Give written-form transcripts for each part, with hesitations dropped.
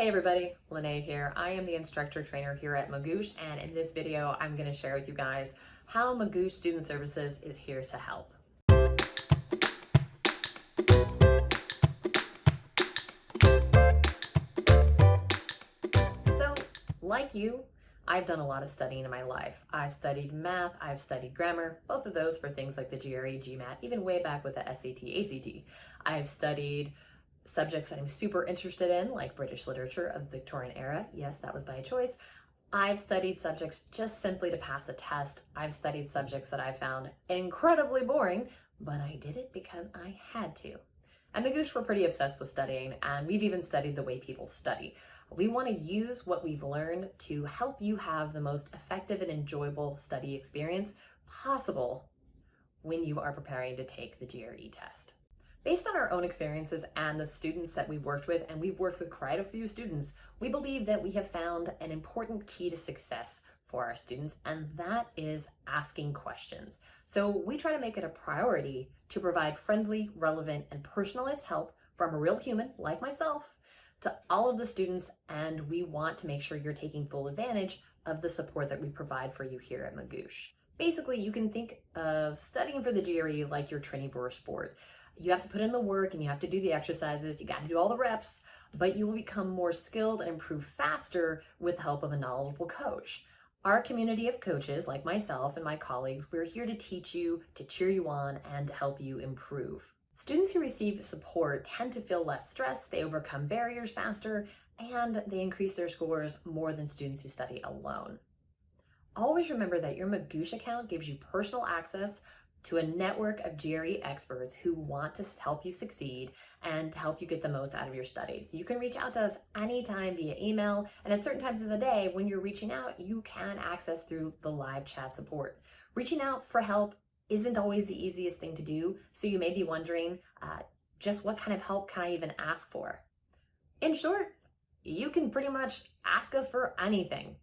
Hey everybody, Lene here. I am the instructor trainer here at Magoosh, and in this video, I'm going to share with you guys how Magoosh Student Services is here to help. So, like you, I've done a lot of studying in my life. I've studied math, I've studied grammar, both of those for things like the GRE, GMAT, even way back with the SAT, ACT. I've studied subjects that I'm super interested in, like British literature of the Victorian era. Yes, that was by choice. I've studied subjects just simply to pass a test. I've studied subjects that I found incredibly boring, but I did it because I had to. At Magoosh, we're pretty obsessed with studying, and we've even studied the way people study. We want to use what we've learned to help you have the most effective and enjoyable study experience possible when you are preparing to take the GRE test. Based on our own experiences and the students that we've worked with, and we've worked with quite a few students, we believe that we have found an important key to success for our students, and that is asking questions. So we try to make it a priority to provide friendly, relevant, and personalized help from a real human like myself to all of the students, and we want to make sure you're taking full advantage of the support that we provide for you here at Magoosh. Basically, you can think of studying for the GRE like you're training for a sport. You have to put in the work and you have to do the exercises, you got to do all the reps, but you will become more skilled and improve faster with the help of a knowledgeable coach. Our community of coaches, like myself and my colleagues, we're here to teach you, to cheer you on, and to help you improve. Students who receive support tend to feel less stressed, they overcome barriers faster, and they increase their scores more than students who study alone. Always remember that your Magoosh account gives you personal access to a network of GRE experts who want to help you succeed and to help you get the most out of your studies. You can reach out to us anytime via email, and at certain times of the day when you're reaching out, you can access through the live chat support. Reaching out for help isn't always the easiest thing to do, so you may be wondering just what kind of help can I even ask for? In short, you can pretty much ask us for anything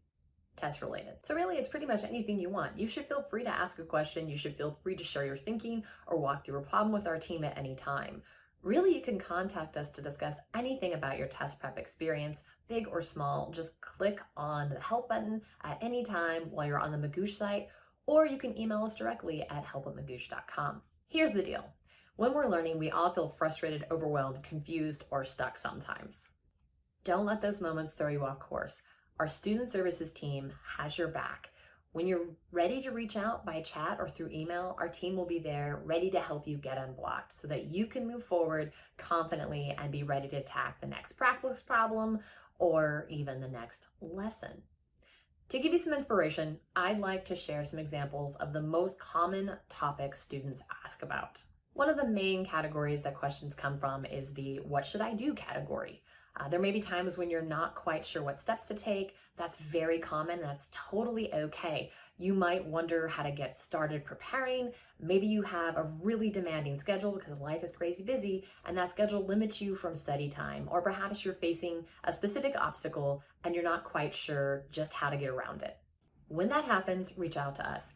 test related. So really, it's pretty much anything you want. You should feel free to ask a question. You should feel free to share your thinking or walk through a problem with our team at any time. Really, you can contact us to discuss anything about your test prep experience, big or small. Just click on the help button at any time while you're on the Magoosh site, or you can email us directly at help@magoosh.com. Here's the deal. When we're learning, we all feel frustrated, overwhelmed, confused, or stuck sometimes. Don't let those moments throw you off course. Our student services team has your back. When you're ready to reach out by chat or through email, our team will be there ready to help you get unblocked so that you can move forward confidently and be ready to attack the next practice problem or even the next lesson. To give you some inspiration, I'd like to share some examples of the most common topics students ask about. One of the main categories that questions come from is the "what should I do" category. There may be times when you're not quite sure what steps to take. That's very common. That's totally okay. You might wonder how to get started preparing. Maybe you have a really demanding schedule because life is crazy busy and that schedule limits you from study time. Or perhaps you're facing a specific obstacle and you're not quite sure just how to get around it. When that happens, reach out to us.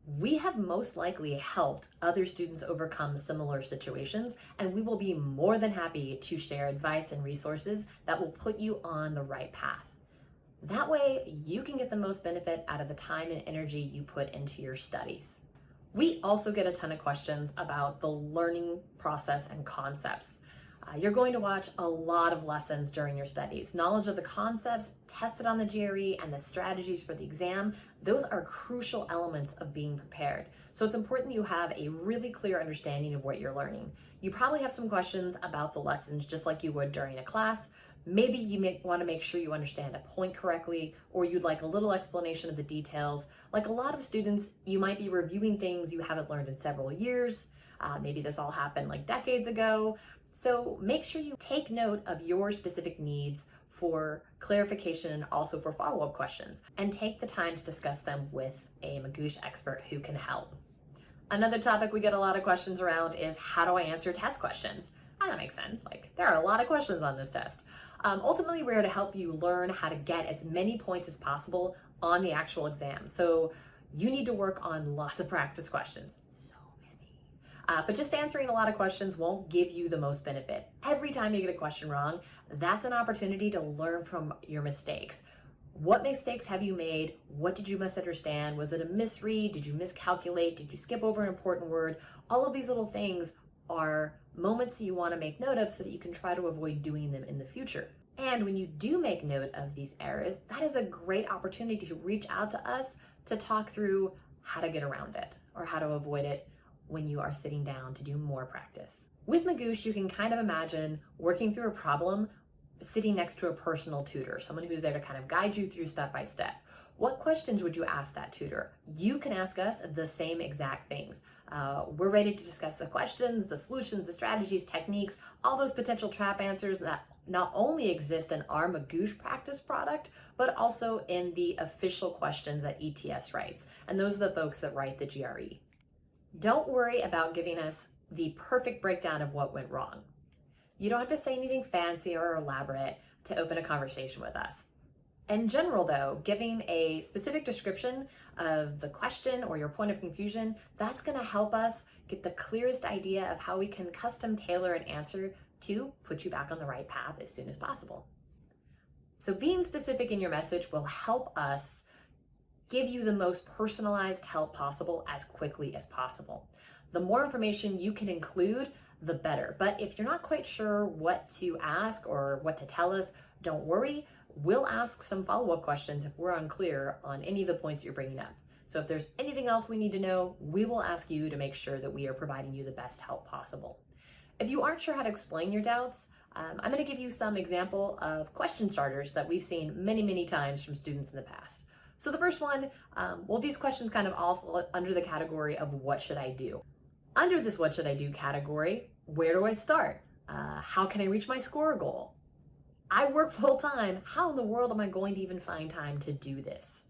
We have most likely helped other students overcome similar situations, and we will be more than happy to share advice and resources that will put you on the right path. That way, you can get the most benefit out of the time and energy you put into your studies. We also get a ton of questions about the learning process and concepts. You're going to watch a lot of lessons during your studies. Knowledge of the concepts tested on the GRE and the strategies for the exam, those are crucial elements of being prepared. So it's important you have a really clear understanding of what you're learning. You probably have some questions about the lessons just like you would during a class. Maybe you may want to make sure you understand a point correctly, or you'd like a little explanation of the details. Like a lot of students, you might be reviewing things you haven't learned in several years. Maybe this all happened like decades ago. So make sure you take note of your specific needs for clarification and also for follow-up questions, and take the time to discuss them with a Magoosh expert who can help. Another topic we get a lot of questions around is how do I answer test questions? And that makes sense. Like, there are a lot of questions on this test. Ultimately, we're here to help you learn how to get as many points as possible on the actual exam. So you need to work on lots of practice questions. But just answering a lot of questions won't give you the most benefit. Every time you get a question wrong, that's an opportunity to learn from your mistakes. What mistakes have you made? What did you misunderstand? Was it a misread? Did you miscalculate? Did you skip over an important word? All of these little things are moments that you want to make note of so that you can try to avoid doing them in the future. And when you do make note of these errors, that is a great opportunity to reach out to us to talk through how to get around it or how to avoid it when you are sitting down to do more practice. With Magoosh, you can kind of imagine working through a problem sitting next to a personal tutor, someone who's there to kind of guide you through step by step. What questions would you ask that tutor? You can ask us the same exact things. We're ready to discuss the questions, the solutions, the strategies, techniques, all those potential trap answers that not only exist in our Magoosh practice product, but also in the official questions that ETS writes. And those are the folks that write the GRE. Don't worry about giving us the perfect breakdown of what went wrong. You don't have to say anything fancy or elaborate to open a conversation with us. In general, though, giving a specific description of the question or your point of confusion, that's going to help us get the clearest idea of how we can custom tailor an answer to put you back on the right path as soon as possible. So being specific in your message will help us give you the most personalized help possible as quickly as possible. The more information you can include, the better. But if you're not quite sure what to ask or what to tell us, don't worry. We'll ask some follow-up questions if we're unclear on any of the points you're bringing up. So if there's anything else we need to know, we will ask you to make sure that we are providing you the best help possible. If you aren't sure how to explain your doubts, I'm going to give you some example of question starters that we've seen many, many times from students in the past. So the first one, well, these questions kind of all fall under the category of what should I do? Under this what should I do category, where do I start? How can I reach my score goal? I work full time. How in the world am I going to even find time to do this?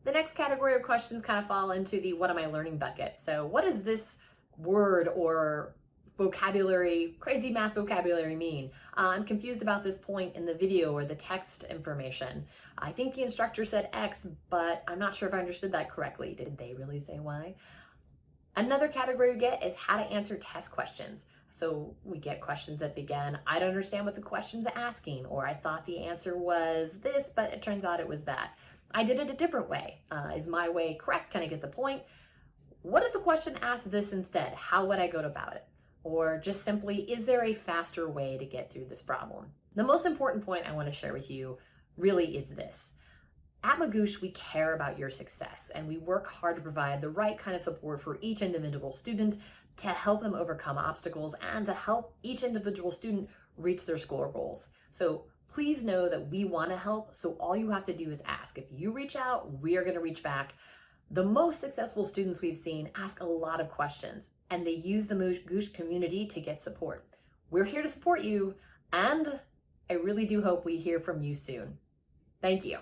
The next category of questions kind of fall into the what am I learning bucket. So what does this word or vocabulary, crazy math vocabulary mean? I'm confused about this point in the video or the text information. I think the instructor said X, but I'm not sure if I understood that correctly. Did they really say Y? Another category we get is how to answer test questions. So we get questions that begin, I don't understand what the question's asking, or I thought the answer was this, but it turns out it was that. I did it a different way. Is my way correct? Can I get the point? What if the question asked this instead? How would I go about it? Or just simply, is there a faster way to get through this problem? The most important point I want to share with you really is this. At Magoosh, we care about your success and we work hard to provide the right kind of support for each individual student to help them overcome obstacles and to help each individual student reach their score goals. So please know that we want to help, so all you have to do is ask. If you reach out, we are going to reach back. The most successful students we've seen ask a lot of questions and they use the Magoosh community to get support. We're here to support you, and I really do hope we hear from you soon. Thank you.